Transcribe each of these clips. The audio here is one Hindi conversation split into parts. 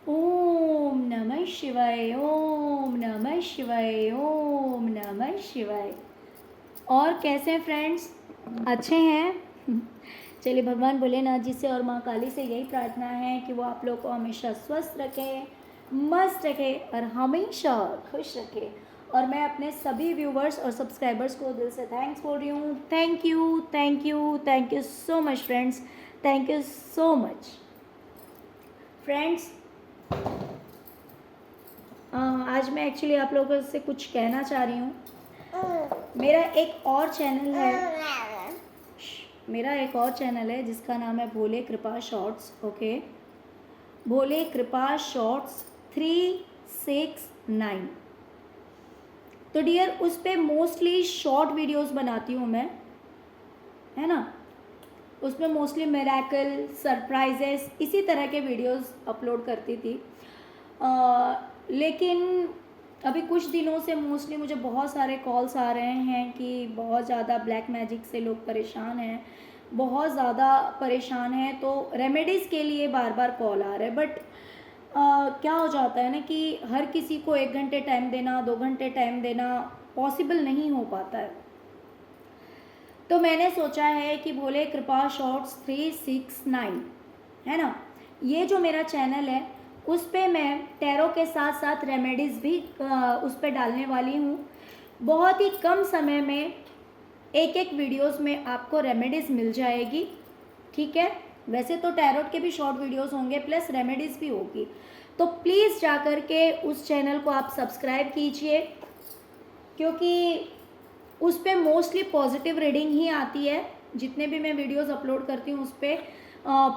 ओम नमः शिवाय, ओम नमः शिवाय, ओम नमः शिवाय। और कैसे हैं फ्रेंड्स? अच्छे हैं? चलिए, भगवान भोलेनाथ जी से और माँ काली से यही प्रार्थना है कि वो आप लोग को हमेशा स्वस्थ रखे, मस्त रखे और हमेशा खुश रखे। और मैं अपने सभी व्यूवर्स और सब्सक्राइबर्स को दिल से थैंक्स बोल रही हूँ। Thank you, thank you, thank you so much friends, thank you so much friends. आज मैं एक्चुअली आप लोगों से कुछ कहना चाह रही हूँ। मेरा एक और चैनल है जिसका नाम है भोले कृपा शॉर्ट्स। ओके, भोले कृपा शॉर्ट्स 369। तो डियर, उस पर मोस्टली शॉर्ट वीडियोस बनाती हूँ मैं, है ना। उसमें मोस्टली मिरेकल, सरप्राइजेस, इसी तरह के वीडियोस अपलोड करती थी। लेकिन अभी कुछ दिनों से मोस्टली मुझे बहुत सारे कॉल्स आ रहे हैं कि बहुत ज़्यादा ब्लैक मैजिक से लोग परेशान हैं, बहुत ज़्यादा परेशान हैं। तो रेमेडीज़ के लिए बार बार कॉल आ रहे हैं। बट क्या हो जाता है ना कि हर किसी को 1 घंटे टाइम देना, 2 घंटे टाइम देना पॉसिबल नहीं हो पाता है। तो मैंने सोचा है कि भोले कृपा शॉर्ट्स 369, है ना, ये जो मेरा चैनल है उस पे मैं टैरो के साथ साथ रेमेडीज़ भी उस पे डालने वाली हूँ। बहुत ही कम समय में एक वीडियोस में आपको रेमेडीज़ मिल जाएगी, ठीक है। वैसे तो टैरोट के भी शॉर्ट वीडियोस होंगे प्लस रेमेडीज़ भी होगी। तो प्लीज़ जा कर के उस चैनल को आप सब्सक्राइब कीजिए, क्योंकि उस पर मोस्टली पॉजिटिव रीडिंग ही आती है। जितने भी मैं वीडियोस अपलोड करती हूँ उस पर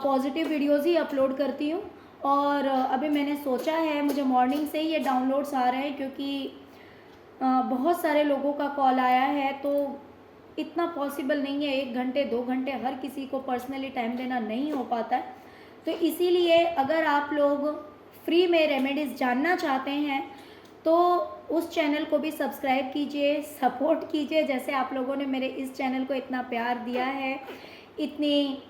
पॉजिटिव वीडियोस ही अपलोड करती हूँ। और अभी मैंने सोचा है, मुझे मॉर्निंग से ही ये डाउनलोड्स आ रहे हैं, क्योंकि बहुत सारे लोगों का कॉल आया है। तो इतना पॉसिबल नहीं है 1 घंटे 2 घंटे हर किसी को पर्सनली टाइम देना नहीं हो पाता है। तो इसीलिए अगर आप लोग फ्री में रेमेडीज़ जानना चाहते हैं तो उस चैनल को भी सब्सक्राइब कीजिए, सपोर्ट कीजिए। जैसे आप लोगों ने मेरे इस चैनल को इतना प्यार दिया है, इतनी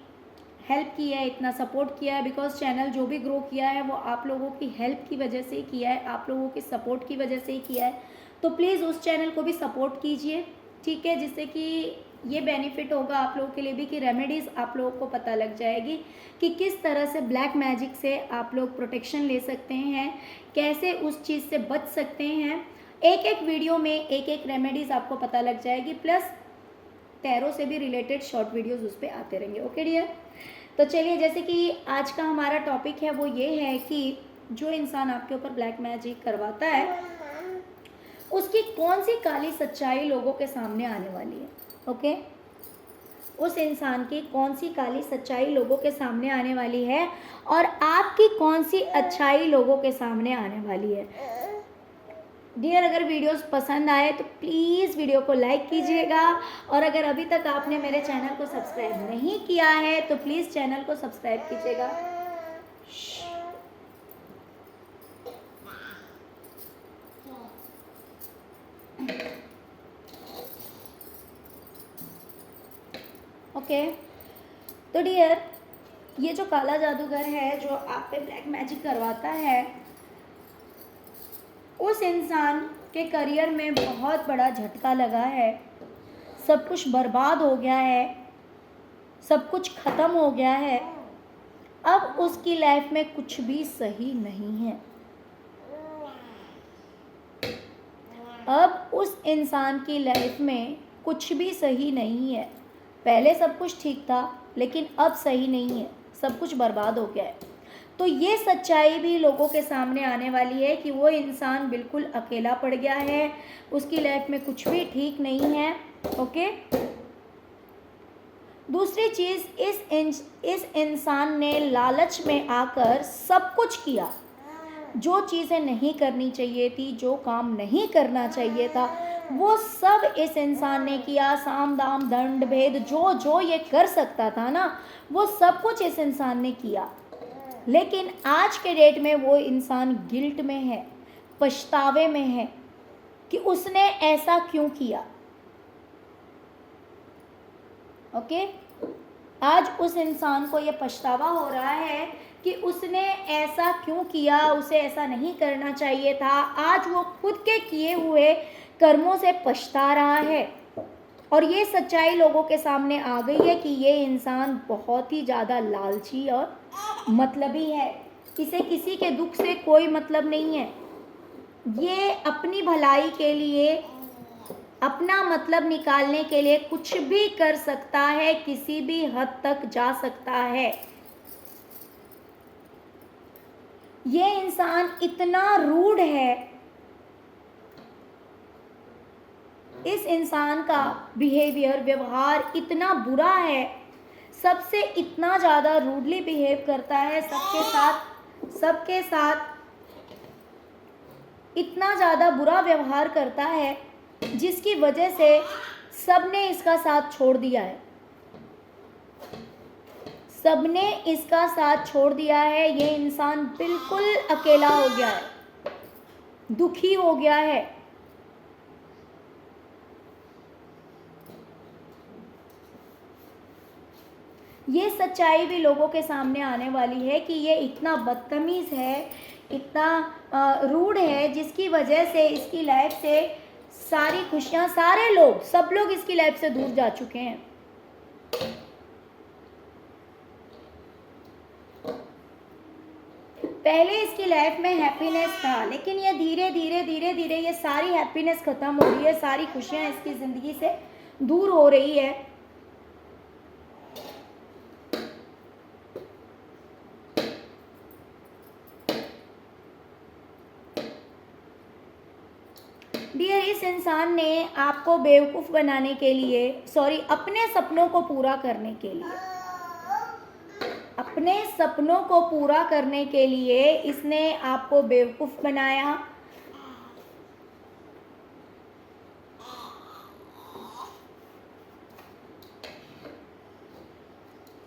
हेल्प की है, इतना सपोर्ट किया है। बिकॉज चैनल जो भी ग्रो किया है वो आप लोगों की हेल्प की वजह से ही किया है, आप लोगों के सपोर्ट की वजह से ही किया है। तो प्लीज़ उस चैनल को भी सपोर्ट कीजिए, ठीक है, जिससे कि ये बेनिफिट होगा आप लोगों के लिए भी कि रेमेडीज़ आप लोगों को पता लग जाएगी कि किस तरह से ब्लैक मैजिक से आप लोग प्रोटेक्शन ले सकते हैं, कैसे उस चीज़ से बच सकते हैं। एक वीडियो में एक रेमेडीज़ आपको पता लग जाएगी, प्लस टैरो से भी रिलेटेड शॉर्ट वीडियोस उस पर आते रहेंगे। ओके डियर, तो चलिए, जैसे कि आज का हमारा टॉपिक है वो ये है कि जो इंसान आपके ऊपर ब्लैक मैजिक करवाता है उसकी कौन सी काली सच्चाई लोगों के सामने आने वाली है। ओके, उस इंसान की कौन सी काली सच्चाई लोगों के सामने आने वाली है और आपकी कौन सी अच्छाई लोगों के सामने आने वाली है। डियर, अगर वीडियोस पसंद आए तो प्लीज़ वीडियो को लाइक कीजिएगा, और अगर अभी तक आपने मेरे चैनल को सब्सक्राइब नहीं किया है तो प्लीज़ चैनल को सब्सक्राइब कीजिएगा। ओके, तो डियर, ये जो काला जादूगर है जो आप पे ब्लैक मैजिक करवाता है, उस इंसान के करियर में बहुत बड़ा झटका लगा है, सब कुछ बर्बाद हो गया है, सब कुछ ख़त्म हो गया है। अब उसकी लाइफ में कुछ भी सही नहीं है। अब उस इंसान की लाइफ में कुछ भी सही नहीं है। पहले सब कुछ ठीक था लेकिन अब सही नहीं है, सब कुछ बर्बाद हो गया है। तो ये सच्चाई भी लोगों के सामने आने वाली है कि वो इंसान बिल्कुल अकेला पड़ गया है, उसकी लाइफ में कुछ भी ठीक नहीं है। ओके, दूसरी चीज़, इस इंसान ने लालच में आकर सब कुछ किया, जो चीज़ें नहीं करनी चाहिए थी, जो काम नहीं करना चाहिए था, वो सब इस इंसान ने किया। साम दाम दंड भेद, जो जो ये कर सकता था ना, वो सब कुछ इस इंसान ने किया। लेकिन आज के डेट में वो इंसान गिल्ट में है, पछतावे में है कि उसने ऐसा क्यों किया। ओके, आज उस इंसान को ये पछतावा हो रहा है कि उसने ऐसा क्यों किया, उसे ऐसा नहीं करना चाहिए था। आज वो खुद के किए हुए कर्मों से पछता रहा है और ये सच्चाई लोगों के सामने आ गई है कि ये इंसान बहुत ही ज़्यादा लालची और मतलबी है। इसे किसी के दुख से कोई मतलब नहीं है। ये अपनी भलाई के लिए, अपना मतलब निकालने के लिए कुछ भी कर सकता है, किसी भी हद तक जा सकता है। ये इंसान इतना रूड है, इस इंसान का बिहेवियर, व्यवहार इतना बुरा है, सबसे इतना ज़्यादा रूडली बिहेव करता है, सबके साथ इतना ज़्यादा बुरा व्यवहार करता है जिसकी वजह से सबने इसका साथ छोड़ दिया है। सबने इसका साथ छोड़ दिया है। ये इंसान बिल्कुल अकेला हो गया है, दुखी हो गया है। ये सच्चाई भी लोगों के सामने आने वाली है कि ये इतना बदतमीज़ है, इतना रूड है, जिसकी वजह से इसकी लाइफ से सारी खुशियाँ, सारे लोग, सब लोग इसकी लाइफ से दूर जा चुके हैं। पहले इसकी लाइफ में हैप्पीनेस था, लेकिन ये धीरे धीरे ये सारी हैप्पीनेस खत्म हो रही है, सारी खुशियाँ इसकी ज़िंदगी से दूर हो रही है। डियर, इस इंसान ने आपको बेवकूफ़ बनाने के लिए, अपने सपनों को पूरा करने के लिए, अपने सपनों को पूरा करने के लिए इसने आपको बेवकूफ़ बनाया।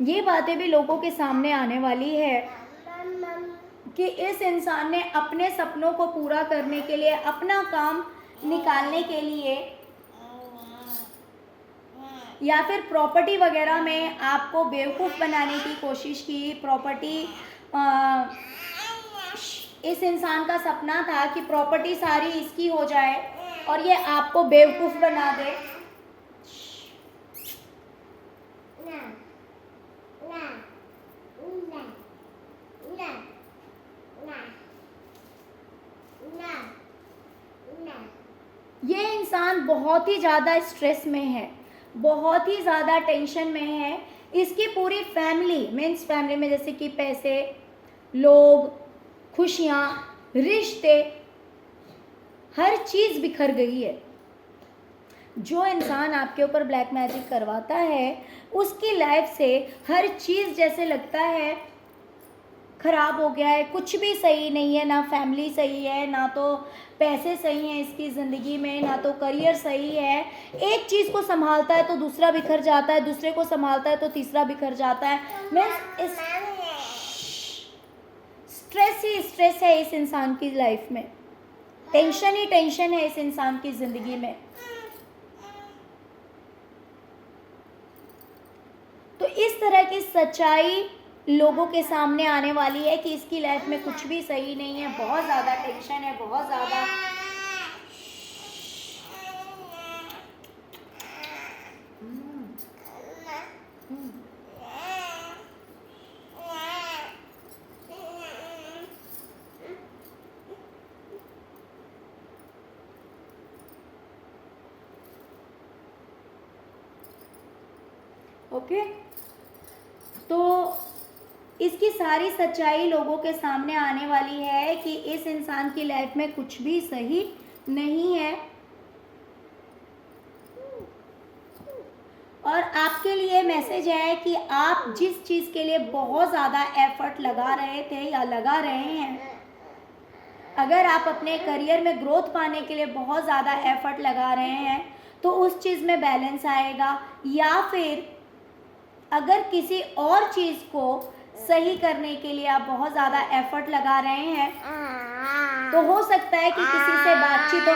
ये बातें भी लोगों के सामने आने वाली है कि इस इंसान ने अपने सपनों को पूरा करने के लिए, अपना काम निकालने के लिए, या फिर प्रॉपर्टी वगैरह में आपको बेवकूफ़ बनाने की कोशिश की। प्रॉपर्टी, इस इंसान का सपना था कि प्रॉपर्टी सारी इसकी हो जाए और ये आपको बेवकूफ़ बना दे। ये इंसान बहुत ही ज़्यादा स्ट्रेस में है, बहुत ही ज़्यादा टेंशन में है। इसकी पूरी फैमिली, मीन्स फैमिली में जैसे कि पैसे, लोग, खुशियाँ, रिश्ते, हर चीज़ बिखर गई है। जो इंसान आपके ऊपर ब्लैक मैजिक करवाता है, उसकी लाइफ से हर चीज़ जैसे लगता है खराब हो गया है, कुछ भी सही नहीं है। ना फैमिली सही है, ना तो पैसे सही हैं इसकी ज़िंदगी में, ना तो करियर सही है। एक चीज़ को संभालता है तो दूसरा बिखर जाता है, दूसरे को संभालता है तो तीसरा बिखर जाता है। मीन्स स्ट्रेस ही स्ट्रेस है इस इंसान की लाइफ में, टेंशन ही टेंशन है इस इंसान की ज़िंदगी में। तो इस तरह की सच्चाई लोगों के सामने आने वाली है कि इसकी लाइफ में कुछ भी सही नहीं है, बहुत ज़्यादा टेंशन है, बहुत ज़्यादा। ओके, तो इसकी सारी सच्चाई लोगों के सामने आने वाली है कि इस इंसान की लाइफ में कुछ भी सही नहीं है। और आपके लिए मैसेज है कि आप जिस चीज़ के लिए बहुत ज़्यादा एफर्ट लगा रहे थे या लगा रहे हैं, अगर आप अपने करियर में ग्रोथ पाने के लिए बहुत ज़्यादा एफर्ट लगा रहे हैं तो उस चीज़ में बैलेंस आएगा। या फिर अगर किसी और चीज़ को सही करने के लिए आप बहुत ज़्यादा एफर्ट लगा रहे हैं तो हो सकता है कि किसी से बातचीत हो।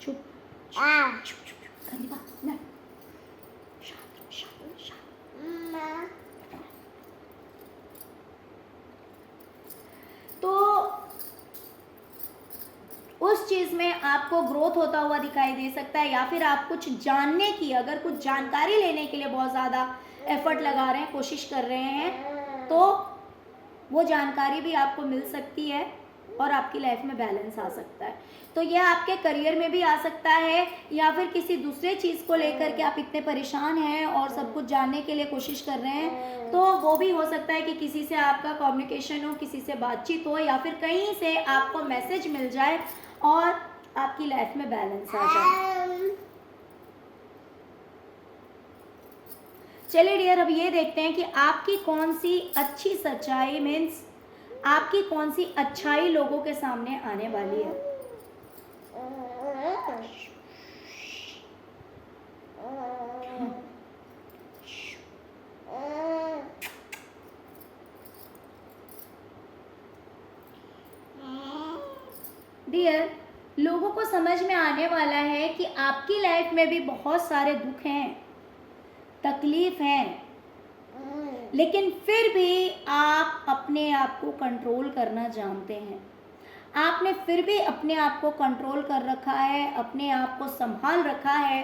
चुप चुप चुप चुप, गंदी बात ना, शांत शांत शांत। उस चीज़ में आपको ग्रोथ होता हुआ दिखाई दे सकता है, या फिर आप कुछ जानने की, अगर कुछ जानकारी लेने के लिए बहुत ज़्यादा एफर्ट लगा रहे हैं, कोशिश कर रहे हैं, तो वो जानकारी भी आपको मिल सकती है और आपकी लाइफ में बैलेंस आ सकता है। तो यह आपके करियर में भी आ सकता है, या फिर किसी दूसरे चीज़ को लेकर के आप इतने परेशान हैं और सब कुछ जानने के लिए कोशिश कर रहे हैं, तो वो भी हो सकता है कि किसी से आपका कम्युनिकेशन हो, किसी से बातचीत हो, या फिर कहीं से आपको मैसेज मिल जाए और आपकी लाइफ में बैलेंस आ जाए। चलिए डियर, अब ये देखते हैं कि आपकी कौन सी अच्छी सच्चाई, मीन्स आपकी कौन सी अच्छाई लोगों के सामने आने वाली है। डियर, लोगों को समझ में आने वाला है कि आपकी लाइफ में भी बहुत सारे दुख हैं, तकलीफ हैं, लेकिन फिर भी आप अपने आप को कंट्रोल करना जानते हैं। आपने फिर भी अपने आप को कंट्रोल कर रखा है, अपने आप को संभाल रखा है,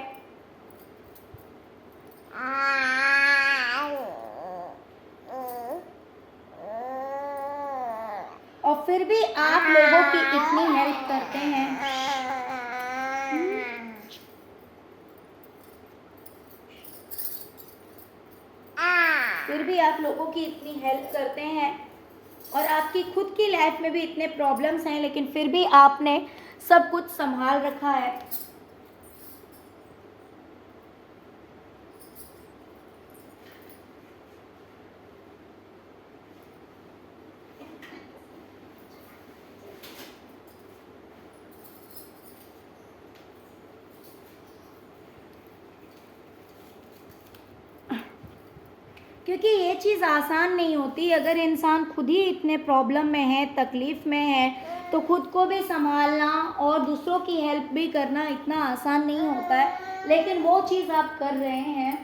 और फिर भी आप लोगों की इतनी हेल्प करते हैं। फिर भी आप लोगों की इतनी हेल्प करते हैं, और आपकी खुद की लाइफ में भी इतने प्रॉब्लम्स हैं, लेकिन फिर भी आपने सब कुछ संभाल रखा है। क्योंकि ये चीज़ आसान नहीं होती। अगर इंसान खुद ही इतने प्रॉब्लम में है, तकलीफ़ में है, तो खुद को भी संभालना और दूसरों की हेल्प भी करना इतना आसान नहीं होता है, लेकिन वो चीज़ आप कर रहे हैं।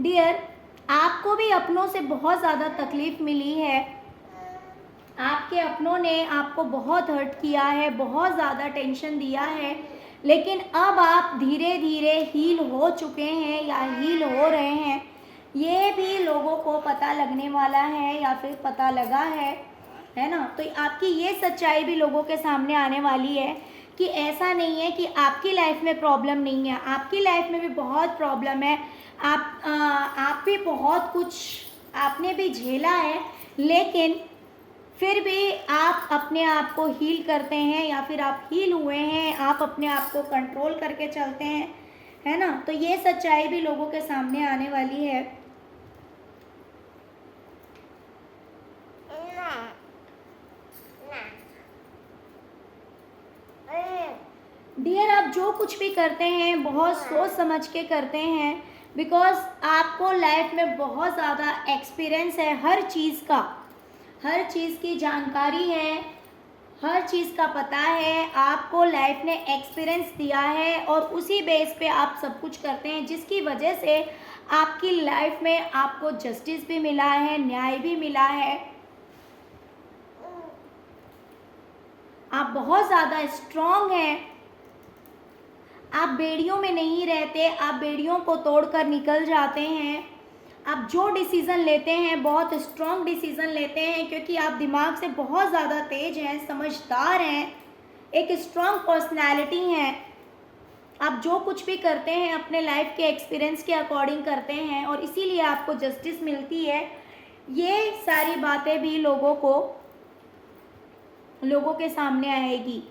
डियर, आपको भी अपनों से बहुत ज़्यादा तकलीफ़ मिली है, आपके अपनों ने आपको बहुत हर्ट किया है, बहुत ज़्यादा टेंशन दिया है, लेकिन अब आप धीरे धीरे हील हो चुके हैं या हील हो रहे हैं। ये भी लोगों को पता लगने वाला है या फिर पता लगा है ना। तो आपकी ये सच्चाई भी लोगों के सामने आने वाली है कि ऐसा नहीं है कि आपकी लाइफ में प्रॉब्लम नहीं है, आपकी लाइफ में भी बहुत प्रॉब्लम है। आप भी बहुत कुछ आपने भी झेला है, लेकिन फिर भी आप अपने आप को हील करते हैं, या फिर आप हील हुए हैं, आप अपने आप को कंट्रोल करके चलते हैं, है ना। तो ये सच्चाई भी लोगों के सामने आने वाली है। डियर, आप जो कुछ भी करते हैं बहुत सोच समझ के करते हैं, बिकॉज आपको लाइफ में बहुत ज़्यादा एक्सपीरियंस है हर चीज़ का, हर चीज़ की जानकारी है, हर चीज़ का पता है, आपको लाइफ ने एक्सपीरियंस दिया है, और उसी बेस पे आप सब कुछ करते हैं, जिसकी वजह से आपकी लाइफ में आपको जस्टिस भी मिला है, न्याय भी मिला है। आप बहुत ज़्यादा स्ट्रॉन्ग हैं, आप बेड़ियों में नहीं रहते, आप बेड़ियों को तोड़कर निकल जाते हैं। आप जो डिसीज़न लेते हैं बहुत स्ट्रॉन्ग डिसीज़न लेते हैं, क्योंकि आप दिमाग से बहुत ज़्यादा तेज हैं, समझदार हैं, एक स्ट्रॉन्ग पर्सनैलिटी हैं। आप जो कुछ भी करते हैं अपने लाइफ के एक्सपीरियंस के अकॉर्डिंग करते हैं, और इसीलिए आपको जस्टिस मिलती है। ये सारी बातें भी लोगों के सामने आएगी।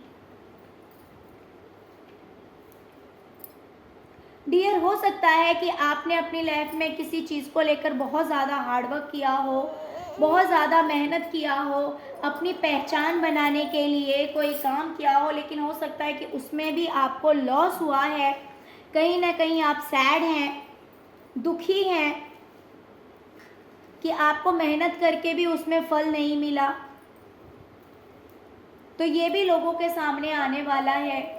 डियर, हो सकता है कि आपने अपनी लाइफ में किसी चीज़ को लेकर बहुत ज़्यादा हार्डवर्क किया हो, बहुत ज़्यादा मेहनत किया हो, अपनी पहचान बनाने के लिए कोई काम किया हो, लेकिन हो सकता है कि उसमें भी आपको लॉस हुआ है। कहीं ना कहीं आप सैड हैं, दुखी हैं कि आपको मेहनत करके भी उसमें फल नहीं मिला। तो ये भी लोगों के सामने आने वाला है।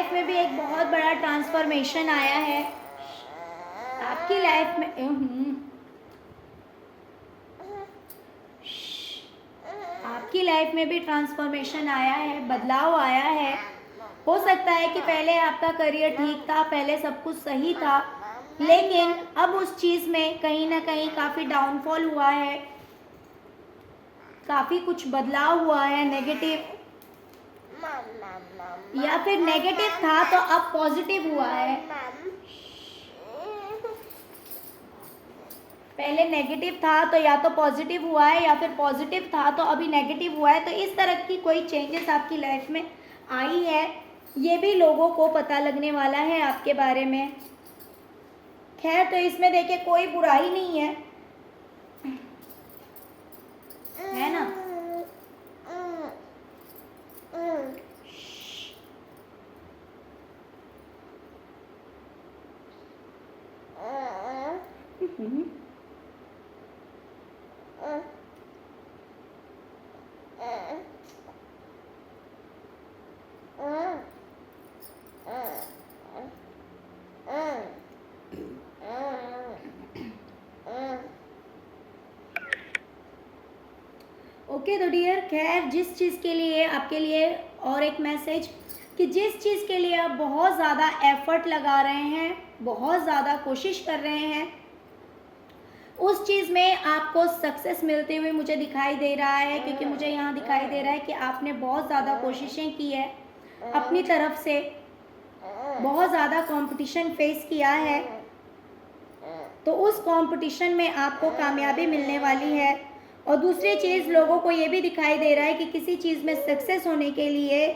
लाइफ में भी एक बहुत बड़ा ट्रांसफॉर्मेशन आया है। आपकी लाइफ में आपकी लाइफ में भी ट्रांसफॉर्मेशन आया है, बदलाव आया है। हो सकता है कि पहले आपका करियर ठीक था, पहले सब कुछ सही था, लेकिन अब उस चीज़ में कहीं ना कहीं काफ़ी डाउनफॉल हुआ है, काफ़ी कुछ बदलाव हुआ है नेगेटिव, या फिर नेगेटिव था तो अब पॉजिटिव हुआ है। पहले नेगेटिव था तो या तो पॉजिटिव हुआ है, या फिर पॉजिटिव था तो अभी नेगेटिव हुआ है। तो इस तरह की कोई चेंजेस आपकी लाइफ में आई है, ये भी लोगों को पता लगने वाला है आपके बारे में। खैर, तो इसमें देखिए कोई बुराई नहीं है ना। ओके तो डियर, खैर जिस चीज़ के लिए आपके लिए और एक मैसेज कि जिस चीज़ के लिए आप बहुत ज़्यादा एफर्ट लगा रहे हैं, बहुत ज़्यादा कोशिश कर रहे हैं, उस चीज़ में आपको सक्सेस मिलते हुए मुझे दिखाई दे रहा है। क्योंकि मुझे यहाँ दिखाई दे रहा है कि आपने बहुत ज़्यादा कोशिशें की है अपनी तरफ से, बहुत ज़्यादा कंपटीशन फेस किया है, तो उस कंपटीशन में आपको कामयाबी मिलने वाली है। और दूसरी चीज़, लोगों को ये भी दिखाई दे रहा है कि किसी चीज़ में सक्सेस होने के लिए,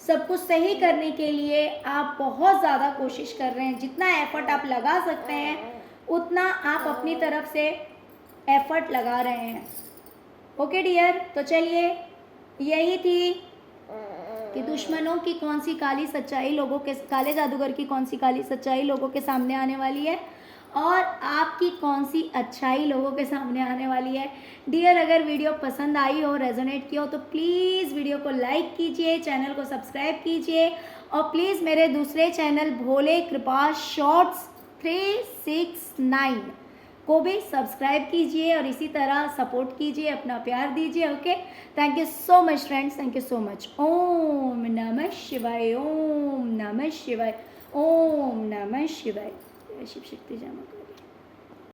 सब कुछ सही करने के लिए आप बहुत ज़्यादा कोशिश कर रहे हैं। जितना एफर्ट आप लगा सकते हैं उतना आप अपनी तरफ से एफर्ट लगा रहे हैं। ओके डियर, तो चलिए, यही थी कि दुश्मनों की कौन सी काली सच्चाई लोगों के, काले जादूगर की कौन सी काली सच्चाई लोगों के सामने आने वाली है, और आपकी कौन सी अच्छाई लोगों के सामने आने वाली है। डियर, अगर वीडियो पसंद आई हो, रेजोनेट किया हो, तो प्लीज़ वीडियो को लाइक कीजिए, चैनल को सब्सक्राइब कीजिए, और प्लीज़ मेरे दूसरे चैनल भोले कृपा शॉर्ट्स 369 को भी सब्सक्राइब कीजिए और इसी तरह सपोर्ट कीजिए, अपना प्यार दीजिए। Okay, thank you so much friends, thank you so much. ओम नमः शिवाय, ओम नमः शिवाय, ओम नमः शिवाय। शिव शक्ति जमा करो।